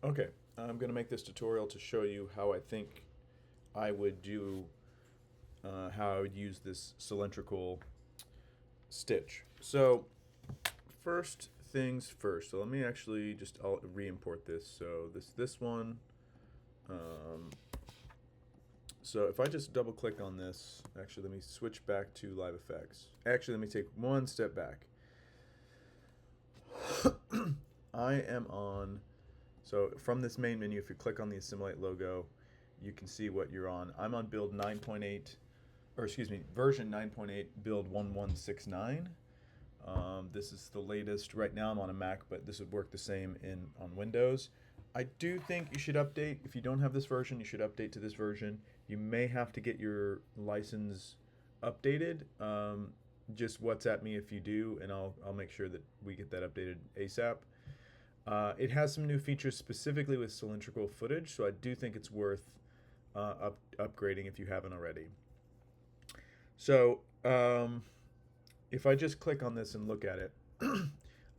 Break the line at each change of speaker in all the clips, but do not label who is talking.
Okay, I'm going to make this tutorial to show you how I think I would do, how I would use this cylindrical stitch. So first things first. So let me actually just I'll re-import this. So this one. Um, so if I just double click on this, actually let me switch back to Live Effects. Actually, let me take one step back. I am on. So from this main menu, if you click on the Assimilate logo, you can see what you're on. I'm on build 9.8, or excuse me, version 9.8, build 1169. This is the latest. Right now I'm on a Mac, but this would work the same on Windows. I do think you should update. If you don't have this version, you should update to this version. You may have to get your license updated. Just WhatsApp me if you do, and I'll make sure that we get that updated ASAP. It has some new features specifically with cylindrical footage, so I do think it's worth upgrading if you haven't already. So if I just click on this and look at it,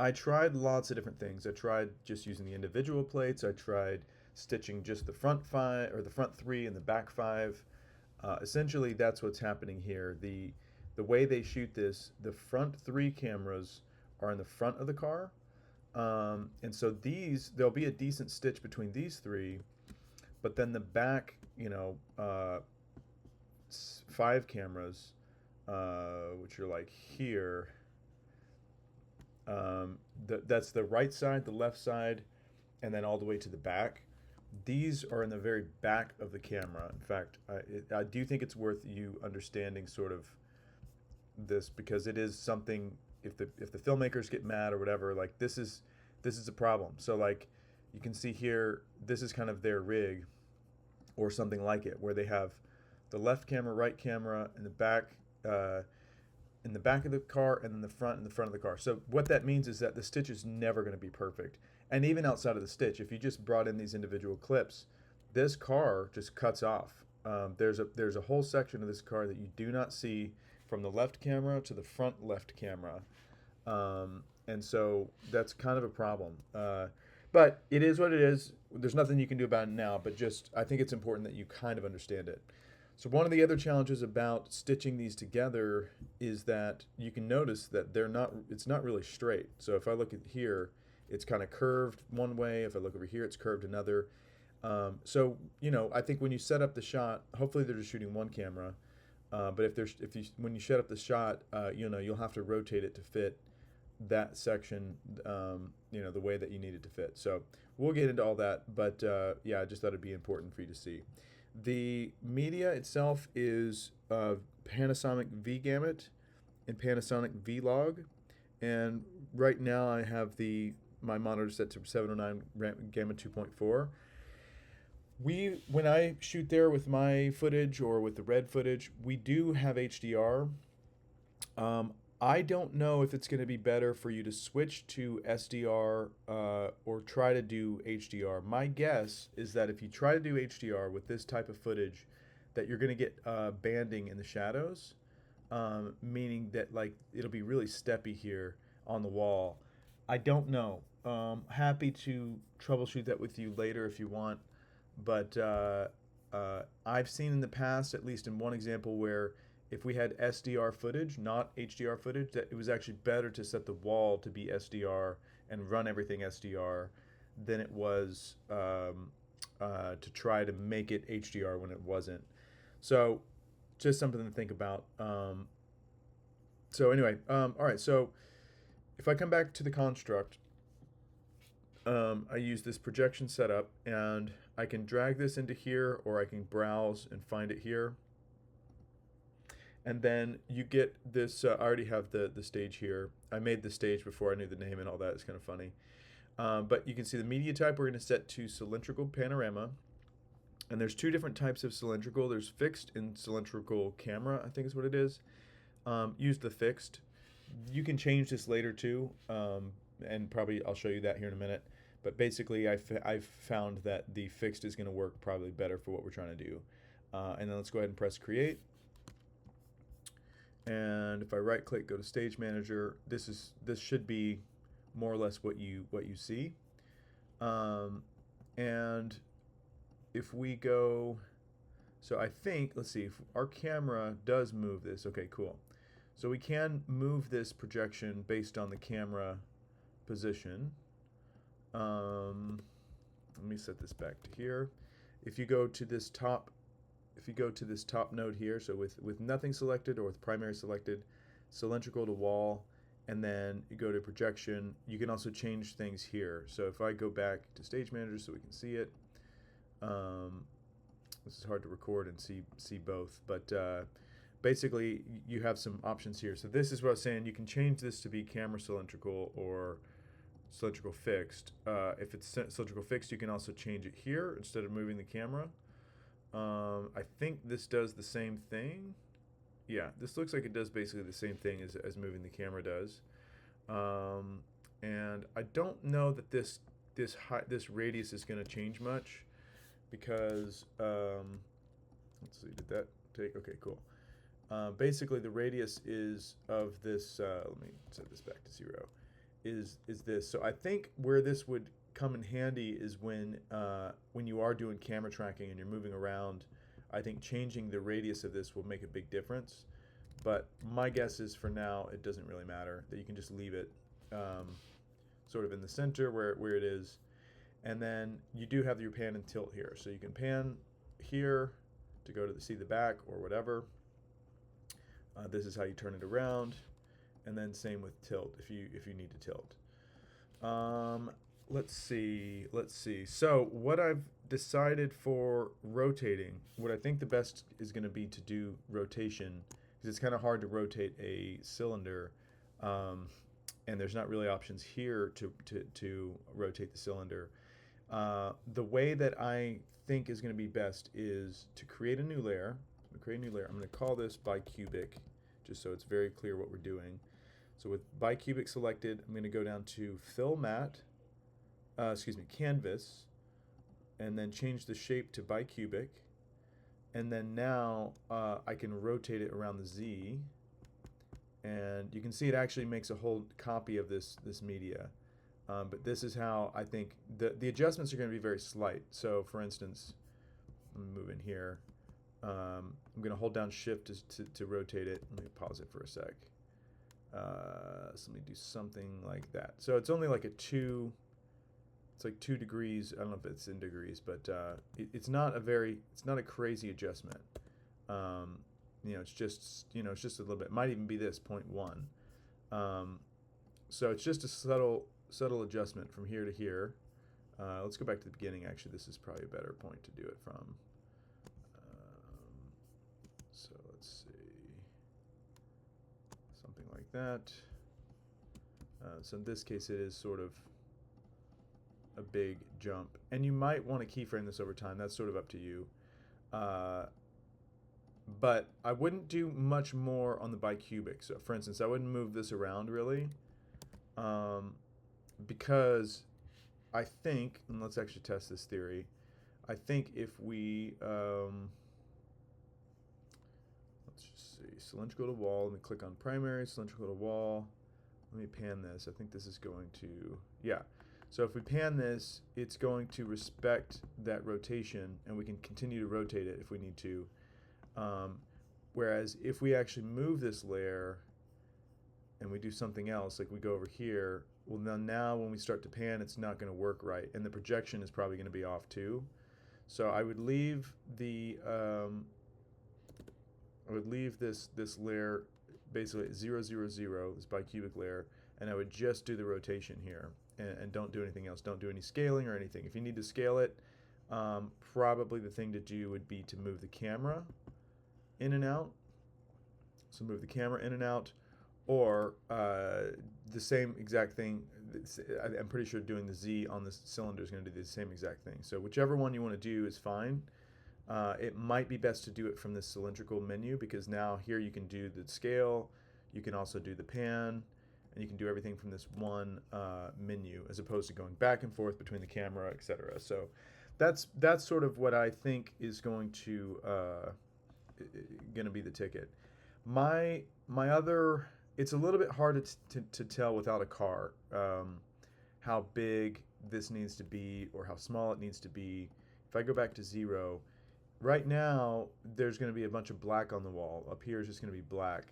I tried lots of different things. I tried just using the individual plates. I tried stitching just the front five or the front three and the back five. Essentially, that's what's happening here. The way they shoot this, the front three cameras are in the front of the car, and so there'll be a decent stitch between these three, but then the back, five cameras, which are like here. That's the right side, the left side, and then all the way to the back. These are in the very back of the camera. In fact, I do think it's worth you understanding sort of this because it is something. If the filmmakers get mad or whatever, like this is a problem. So like you can see here, this is kind of their rig or something like it, where they have the left camera, right camera, uh, in the back of the car, and then in the front of the car. So what that means is that the stitch is never going to be perfect. And even outside of the stitch, if you just brought in these individual clips, this car just cuts off. There's a whole section of this car that you do not see from the left camera to the front left camera, and so that's kind of a problem. But it is what it is. There's nothing you can do about it now. But just I think it's important that you kind of understand it. So one of the other challenges about stitching these together is that you can notice that it's not really straight. So if I look at here, it's kind of curved one way. If I look over here, it's curved another. So I think when you set up the shot, hopefully they're just shooting one camera. But when you set up the shot, you'll have to rotate it to fit that section, the way that you need it to fit. So we'll get into all that, but yeah, I just thought it'd be important for you to see. The media itself is Panasonic V-Gamut and Panasonic V-Log, and right now I have my monitor set to 709 Gamma 2.4. When I shoot there with my footage or with the red footage, we do have HDR. I don't know if it's going to be better for you to switch to SDR or try to do HDR. My guess is that if you try to do HDR with this type of footage, that you're going to get banding in the shadows, meaning that like it'll be really steppy here on the wall. I don't know. Happy to troubleshoot that with you later if you want, but I've seen in the past, at least in one example, where if we had SDR footage, not HDR footage, that it was actually better to set the wall to be SDR and run everything SDR than it was to try to make it HDR when it wasn't. So just something to think about. So anyway, all right. So if I come back to the construct, I use this projection setup, and I can drag this into here, or I can browse and find it here. And then you get this. I already have the stage here. I made the stage before I knew the name and all that. It's kind of funny. But you can see the media type we're going to set to cylindrical panorama. And there's two different types of cylindrical. There's fixed and cylindrical camera, I think is what it is. Use the fixed. You can change this later too, and probably I'll show you that here in a minute. But basically, I've found that the fixed is going to work probably better for what we're trying to do. And then let's go ahead and press create. And if I right click, go to stage manager, this should be more or less what you see. And if we go, so I think, let's see, if our camera does move this, okay, cool. So we can move this projection based on the camera position. Let me set this back to here. If you go to this top, node here, so with nothing selected or with primary selected, cylindrical to wall, and then you go to projection, you can also change things here. So if I go back to Stage Manager so we can see it, this is hard to record and see both, but basically you have some options here. So this is what I was saying, you can change this to be camera cylindrical or cylindrical fixed. If it's cylindrical fixed, you can also change it here instead of moving the camera. I think this does the same thing. Yeah, this looks like it does basically the same thing as moving the camera does. And I don't know that this radius is going to change much because let's see, did that take? Okay, cool. Basically, the radius is of this. Let me set this back to 0. Is this? So I think where this would come in handy is when you are doing camera tracking and you're moving around. I think changing the radius of this will make a big difference. But my guess is for now it doesn't really matter, that you can just leave it sort of in the center where it is. And then you do have your pan and tilt here. So you can pan here to go to see the back or whatever. This is how you turn it around. And then same with tilt if you need to tilt. Let's see. So what I've decided for rotating, what I think the best is going to be to do rotation, because it's kind of hard to rotate a cylinder, and there's not really options here to rotate the cylinder. The way that I think is going to be best is to create a new layer. I'm going to call this bicubic, just so it's very clear what we're doing. So with bicubic selected, I'm going to go down to fill matte, canvas, and then change the shape to bicubic. And then now I can rotate it around the Z, and you can see it actually makes a whole copy of this media. But this is how I think the adjustments are going to be very slight. So for instance, let me move in here. I'm going to hold down Shift to rotate it. Let me pause it for a sec. So let me do something like that. So it's only like it's like 2 degrees. I don't know if it's in degrees, but it's not a crazy adjustment. It's just a little bit. It might even be this 0.1. So it's just a subtle adjustment from here to here. Let's go back to the beginning. Actually, this is probably a better point to do it from. So let's see, something like that. So in this case, it is sort of a big jump, and you might want to keyframe this over time. That's sort of up to you. But I wouldn't do much more on the bicubic. So for instance, I wouldn't move this around really, because I think, and let's actually test this theory, I think if we let's just see, cylindrical to wall, let me click on primary, cylindrical to wall, let me pan this. I think this is going to, yeah. So if we pan this, it's going to respect that rotation, and we can continue to rotate it if we need to. Whereas if we actually move this layer and we do something else, like we go over here, well now when we start to pan, it's not going to work right, and the projection is probably going to be off too. So I would leave the this layer basically at 0, 0, 0, this bicubic layer, and I would just do the rotation here, and don't do anything else. Don't do any scaling or anything. If you need to scale it, probably the thing to do would be to move the camera in and out. So move the camera in and out, or the same exact thing. I'm pretty sure doing the Z on this cylinder is going to do the same exact thing. So whichever one you want to do is fine. It might be best to do it from this cylindrical menu, because now here you can do the scale, you can also do the pan, and you can do everything from this one menu, as opposed to going back and forth between the camera, etc. So that's sort of what I think is going to be the ticket. My other, it's a little bit hard to tell without a car how big this needs to be or how small it needs to be. If I go back to 0, right now there's going to be a bunch of black on the wall. Up here is just going to be black.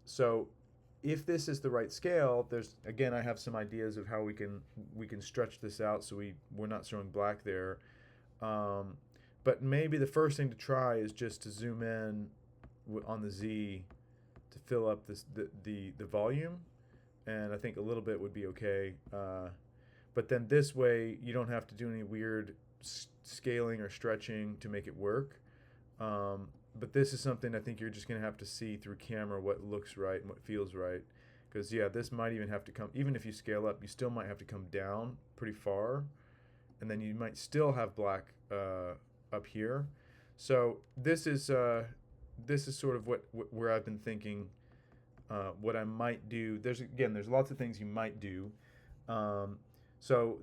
So if this is the right scale, there's, again, I have some ideas of how we can stretch this out so we're not showing black there. But maybe the first thing to try is just to zoom in on the Z to fill up the volume, and I think a little bit would be okay. But then this way you don't have to do any weird scaling or stretching to make it work. But this is something I think you're just going to have to see through camera what looks right and what feels right. Because, yeah, this might even have to come, even if you scale up, you still might have to come down pretty far. And then you might still have black up here. So this is sort of where I've been thinking what I might do. There's lots of things you might do. So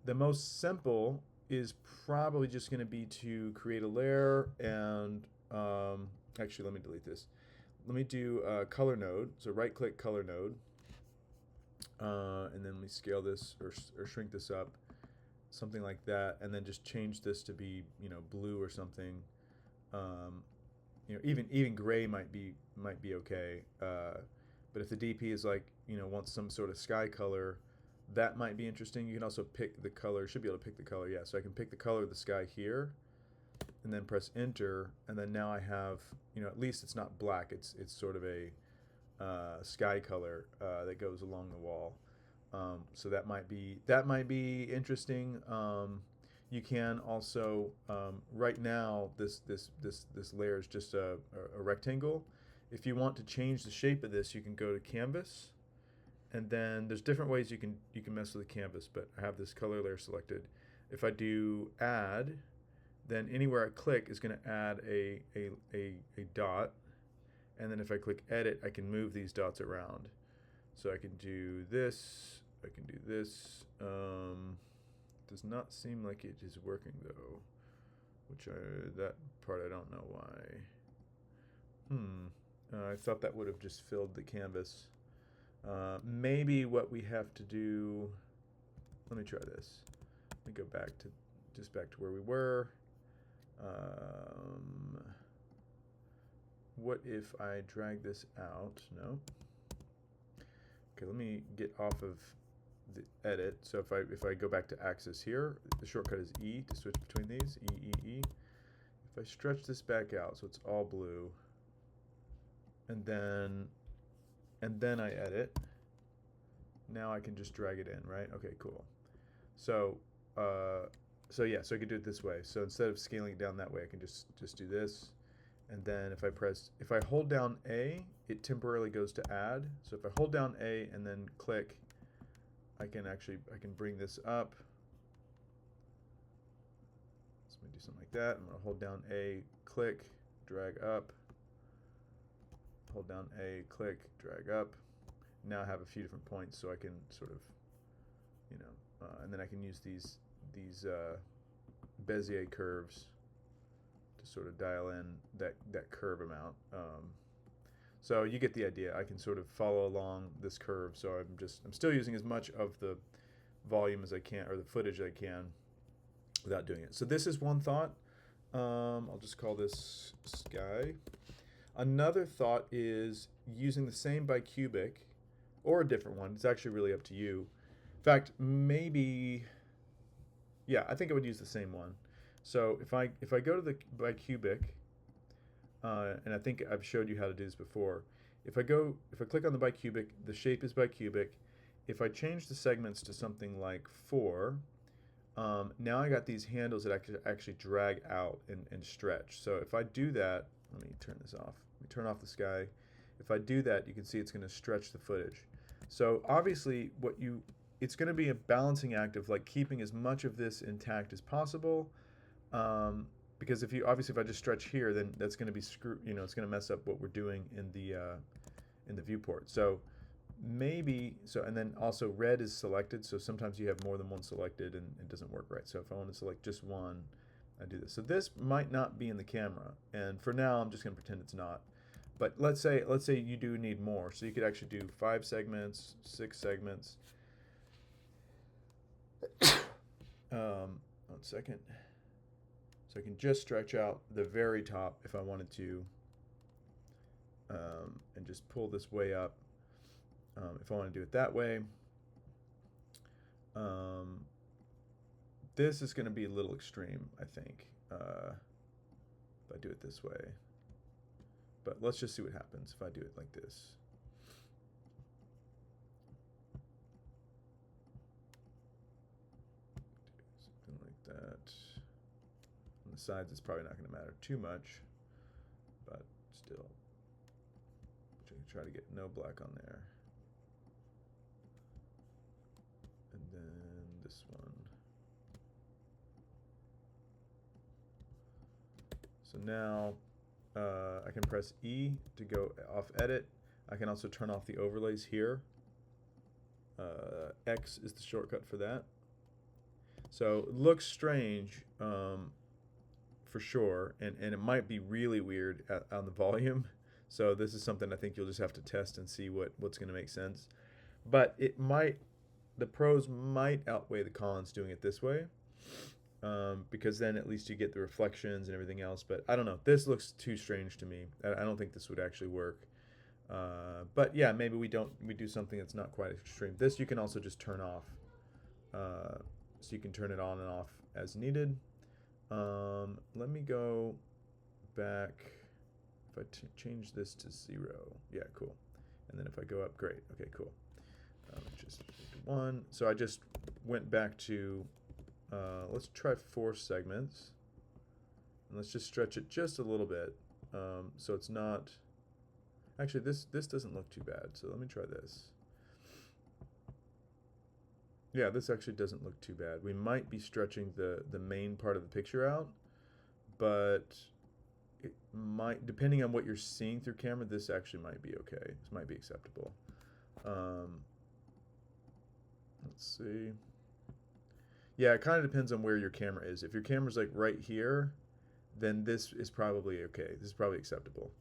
the most simple is probably just going to be to create a layer and actually, let me delete this. Let me do a color node. So right click color node, and then we scale this or shrink this up, something like that, and then just change this to be, you know, blue or something. You know, even gray might be okay. But if the DP is like, you know, wants some sort of sky color, that might be interesting. You can also pick the color. Should be able to pick the color, yeah. So I can pick the color of the sky here, and then press enter, and then now I have, you know, at least it's not black. It's sort of a sky color that goes along the wall. So that might be interesting. You can also right now this layer is just a rectangle. If you want to change the shape of this, you can go to canvas, and then there's different ways you can mess with the canvas. But I have this color layer selected. If I do add, then anywhere I click is going to add a dot, and then if I click edit, I can move these dots around. So I can do this. I can do this. Does not seem like it is working though, that part I don't know why. I thought that would have just filled the canvas. Maybe what we have to do. Let me try this. Let me go back to where we were. What if I drag this out? No. Okay, let me get off of the edit. So if I go back to axis here, the shortcut is E to switch between these. E. If I stretch this back out so it's all blue, and then I edit, now I can just drag it in, right? Okay, cool. So yeah, so I could do it this way. So instead of scaling it down that way, I can just do this. And then if I hold down A, it temporarily goes to add. So if I hold down A and then click, I can bring this up. So let me do something like that. I'm going to hold down A, click, drag up. Hold down A, click, drag up. Now I have a few different points, so I can sort of, you know, and then I can use these Bezier curves to sort of dial in that curve amount. So you get the idea. I can sort of follow along this curve. So I'm still using as much of the volume as I can, or the footage I can, without doing it. So this is one thought. I'll just call this sky. Another thought is using the same bicubic or a different one. It's actually really up to you. In fact, maybe, yeah, I think I would use the same one. So if I go to the bicubic, and I think I've showed you how to do this before. If I click on the bicubic, the shape is bicubic. If I change the segments to something like 4, now I got these handles that I could actually drag out and stretch. So if I do that, let me turn this off. Let me turn off the sky. If I do that, you can see it's going to stretch the footage. So obviously, it's going to be a balancing act of like keeping as much of this intact as possible. Because if I just stretch here, then that's going to be it's going to mess up what we're doing in the viewport. So maybe, and then also red is selected, so sometimes you have more than one selected and it doesn't work right. So if I want to select just one, I do this. So this might not be in the camera, and for now I'm just going to pretend it's not. But let's say you do need more, so you could actually do 5 segments, 6 segments. One second. So I can just stretch out the very top if I wanted to, and just pull this way up if I want to do it that way. This is going to be a little extreme, I think, if I do it this way. But let's just see what happens if I do it like this. Something like that. On the sides, it's probably not going to matter too much, but still. Try to get no black on there. And then this one. So now I can press E to go off edit. I can also turn off the overlays here. X is the shortcut for that. So it looks strange for sure, and it might be really weird on the volume. So this is something I think you'll just have to test and see what's going to make sense. But it might, the pros might outweigh the cons doing it this way, because then at least you get the reflections and everything else. But I don't know. This looks too strange to me. I don't think this would actually work. But yeah, maybe we do something that's not quite extreme. This you can also just turn off. So you can turn it on and off as needed. Let me go back. If I change this to 0, yeah, cool. And then if I go up, great. Okay, cool. Just 1. So I just went back to, let's try 4 segments. And let's just stretch it just a little bit. So it's not, actually this doesn't look too bad. So let me try this. Yeah, this actually doesn't look too bad. We might be stretching the main part of the picture out, but it might, depending on what you're seeing through camera, this actually might be okay. This might be acceptable. Let's see. Yeah, it kind of depends on where your camera is. If your camera's like right here, then this is probably okay. This is probably acceptable.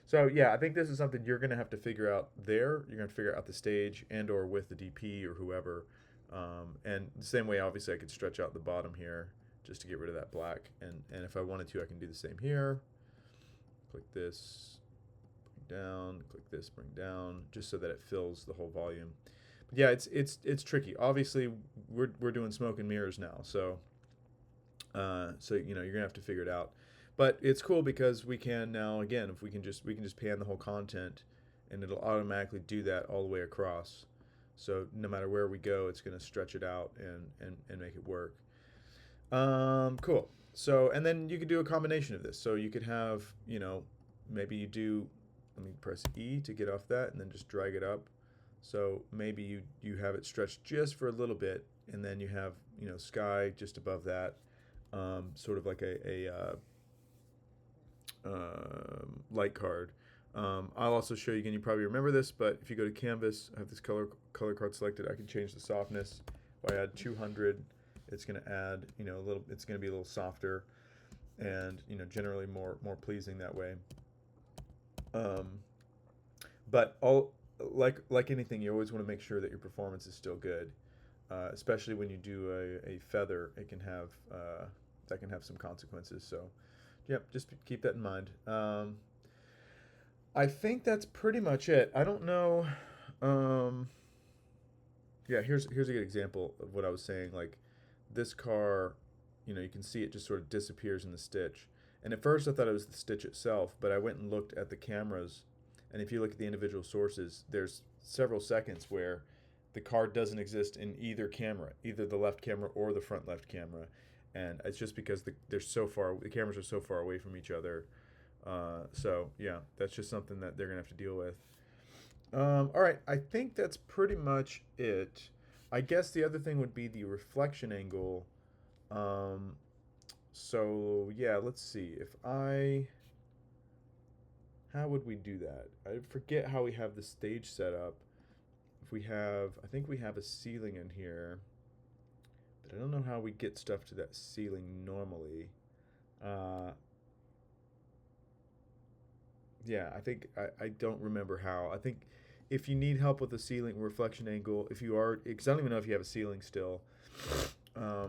So yeah, I think this is something you're gonna have to figure out there. You're gonna figure out the stage and or with the DP or whoever. And the same way, obviously, I could stretch out the bottom here just to get rid of that black. And if I wanted to, I can do the same here. Click this, bring down, click this, bring down, just so that it fills the whole volume. But yeah, it's tricky. Obviously, we're doing smoke and mirrors now, so you know, you're gonna have to figure it out. But it's cool because we can now, again, if we can just pan the whole content, and it'll automatically do that all the way across. So no matter where we go, it's going to stretch it out and make it work. Cool. So, and then you could do a combination of this. So you could have, you know, maybe you do, let me press E to get off that and then just drag it up. So maybe you have it stretched just for a little bit, and then you have, you know, sky just above that, sort of like a light card. I'll also show you again, you probably remember this, but if you go to canvas, I have this color card selected, I can change the softness. If I add 200, it's going to add, you know, it's going to be a little softer and, you know, generally more pleasing that way. But like anything, you always want to make sure that your performance is still good, especially when you do a feather. It can have that can have some consequences. So, yep, just keep that in mind. I think that's pretty much it. I don't know. Yeah, here's a good example of what I was saying. Like this car, you know, you can see it just sort of disappears in the stitch. And at first I thought it was the stitch itself, but I went and looked at the cameras. And if you look at the individual sources, there's several seconds where the car doesn't exist in either camera, either the left camera or the front left camera. And it's just because the cameras are so far away from each other. So yeah, that's just something that they're gonna have to deal with. All right, I think that's pretty much it. I guess the other thing would be the reflection angle. So yeah, let's see. How would we do that? I forget how we have the stage set up. I think we have a ceiling in here, but I don't know how we get stuff to that ceiling normally. Yeah, I don't remember how. I think if you need help with the ceiling reflection angle, because I don't even know if you have a ceiling still, I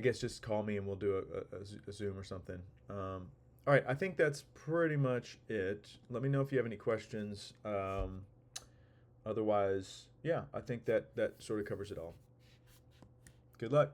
guess just call me and we'll do a Zoom or something. All right, I think that's pretty much it. Let me know if you have any questions. Otherwise, yeah, I think that sort of covers it all. Good luck.